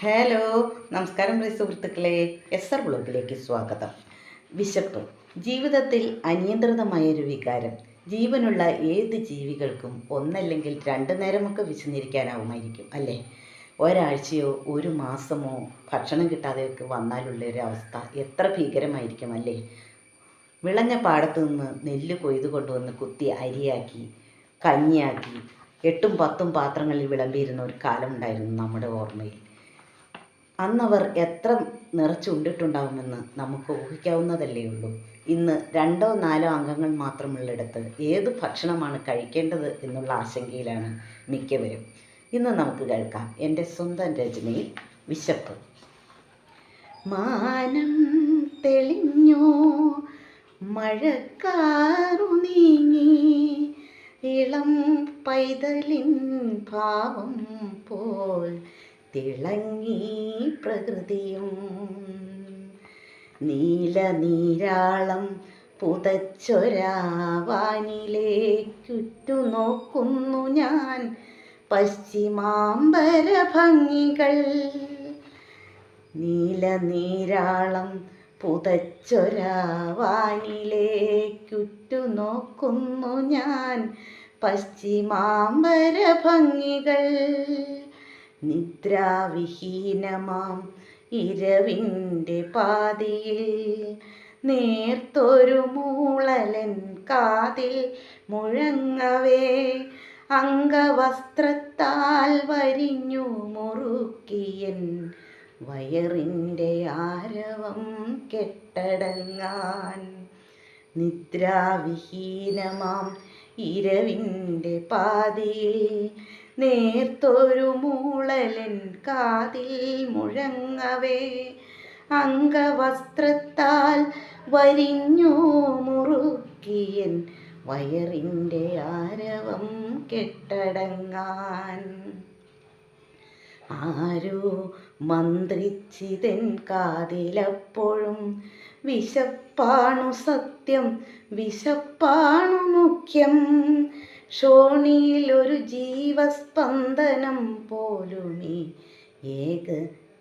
Hello, നമസ്കാരം പ്രിയ സുഹൃത്തുക്കളെ. S R ബ്ലോഗിലേക്ക് സ്വാഗതം. വിശപ്പ് ജീവിതത്തിൽ അനിയന്ത്രിതമായൊരു വികാരം. ജീവനുള്ള ഏത് ജീവികൾക്കും ഒന്നല്ലെങ്കിൽ രണ്ടു നേരമൊക്കെ വിശന്നിരിക്കാനാവുമായിരിക്കും അല്ലേ? ഒരാഴ്ചയോ ഒരു മാസമോ ഭക്ഷണം കിട്ടാതെയൊക്കെ വന്നാലുള്ളൊരവസ്ഥ എത്ര ഭീകരമായിരിക്കും അല്ലേ? വിളഞ്ഞ പാടത്തു നിന്ന് നെല്ല് കൊയ്തു കൊണ്ടുവന്ന് കുത്തി അരിയാക്കി കഞ്ഞിയാക്കി 8ഉം 10ഉം പാത്രങ്ങളിൽ വിളമ്പിയിരുന്ന ഒരു കാലമുണ്ടായിരുന്നു നമ്മുടെ ഓർമ്മയിൽ. അന്നവർ എത്ര നിറച്ചുണ്ടിട്ടുണ്ടാകുമെന്ന് നമുക്ക് ഊഹിക്കാവുന്നതല്ലേ ഉള്ളൂ. ഇന്ന് 2ഓ 4ഓ അംഗങ്ങൾ മാത്രമുള്ളിടത്ത് ഏത് ഭക്ഷണമാണ് കഴിക്കേണ്ടത് എന്നുള്ള ആശങ്കയിലാണ് മിക്കവരും. ഇന്ന് നമുക്ക് കേൾക്കാം എൻ്റെ സ്വന്തം രചനയിൽ വിശപ്പ്. മാനം തെളിഞ്ഞോ, മഴക്കാറു നീങ്ങി, ഇളം പൈതലിൻ ഭാവം പോൽ തിളങ്ങി പ്രകൃതിയും. നീല നീരാളം പുതച്ചൊരാവാനിലേക്കുറ്റു നോക്കുന്നു ഞാൻ. പശ്ചിമാംബര ഭംഗികൾ. നീല നീരാളം പുതച്ചൊരാവാനിലേക്കുറ്റു നോക്കുന്നു ഞാൻ. പശ്ചിമാംബര ഭംഗികൾ. നിദ്രാവിഹീനമാം ഇരവിൻ്റെ പാതിയിൽ നേർത്തൊരു മൂളലൻ കാതിൽ മുഴങ്ങവേ, അംഗവസ്ത്രത്താൽ വരിഞ്ഞു മുറുക്കിയൻ വയറിൻ്റെ ആരവം കെട്ടടങ്ങാൻ. നിദ്രാവിഹീനമാം ഇരവിൻ്റെ പാതിയിൽ നേർത്തൊരു മൂളലൻ കാതിൽ മുഴങ്ങവേ, അംഗവസ്ത്രത്താൽ വരിഞ്ഞു മുറുക്കിയൻ വയറിൻ്റെ ആരവം കെട്ടടങ്ങാൻ. ആരോ മന്ത്രിച്ചിതൻ കാതിലപ്പോഴും വിശപ്പാണു സത്യം, വിശപ്പാണു മുഖ്യം. ഷോണിയിലൊരു ജീവസ്പന്ദനം പോലുമീ ഏക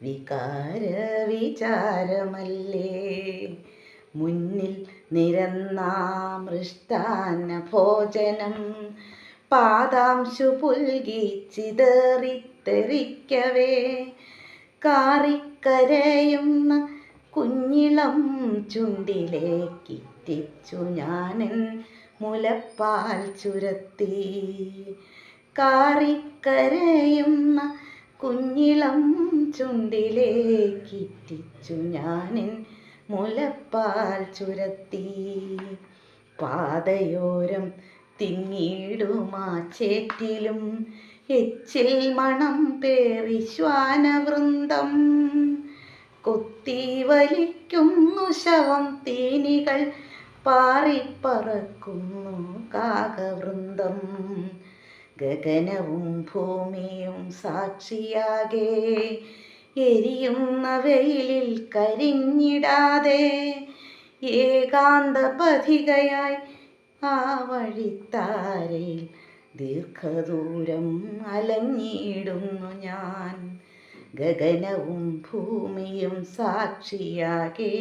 വികാര വിചാരമല്ലേ. മുന്നിൽ നിരന്നാ മൃഷ്ടാന്ന ഭോജനം പാദാംശു പുൽകി ചിതറിത്തെറിക്കവേ, കാറിക്കരയുന്ന കുഞ്ഞിളം ചുണ്ടിലേക്കിറ്റിച്ചു ഞാനെൻ മുലപ്പാൽ ചുരത്തി. കാറിക്കരയുന്ന കുഞ്ഞിളം ചുണ്ടിലേക്കിറ്റിച്ചു ഞാനെൻ മുലപ്പാൽ ചുരത്തി. പാതയോരം തിങ്ങിടുമാ ചേറ്റിലും എച്ചിൽ മണം പേറി ശ്വാനവൃന്ദം. കൊത്തി വലിക്കുന്നു ശവം തീനികൾ, പാറിപ്പറക്കുന്നു കാകവൃന്ദം. ഗഗനവും ഭൂമിയും സാക്ഷിയാകെ എരിയുന്ന വെയിലിൽ കരിഞ്ഞിടാതെ, ഏകാന്ത പഥികയായി ആ വഴിത്താരയിൽ ദീർഘദൂരം അലഞ്ഞിടുന്നു ഞാൻ. ഗഗനവും ഭൂമിയും സാക്ഷിയാകെ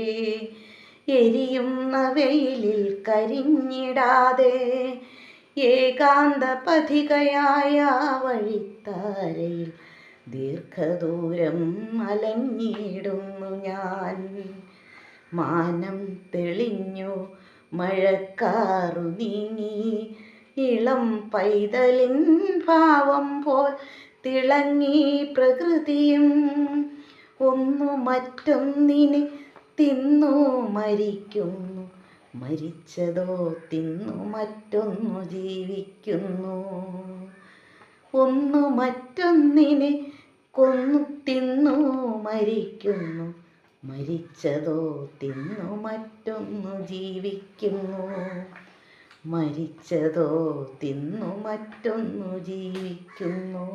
എരിയുന്ന വെയിലിൽ കരിഞ്ഞിടാതെ, ഏകാന്ത പഥികയായ വഴിത്താരയിൽ ദീർഘദൂരം അലഞ്ഞിടുന്നു ഞാൻ. മാനം തെളിഞ്ഞു, മഴക്കാറു നീങ്ങി, ഇളം പൈതലിൻ ഭാവം പോൽ തിളങ്ങി പ്രകൃതിയും. ഒന്നു മറ്റൊന്നിനെ തിന്നു മരിക്കുന്നു, മരിച്ചതോ തിന്നു മറ്റൊന്നു ജീവിക്കുന്നു. ഒന്നു മറ്റൊന്നിനെ കൊന്നു തിന്നു മരിക്കുന്നു, മരിച്ചതോ തിന്നു മറ്റൊന്നു ജീവിക്കുന്നു. മരിച്ചതോ തിന്നു മറ്റൊന്നു ജീവിക്കുന്നു.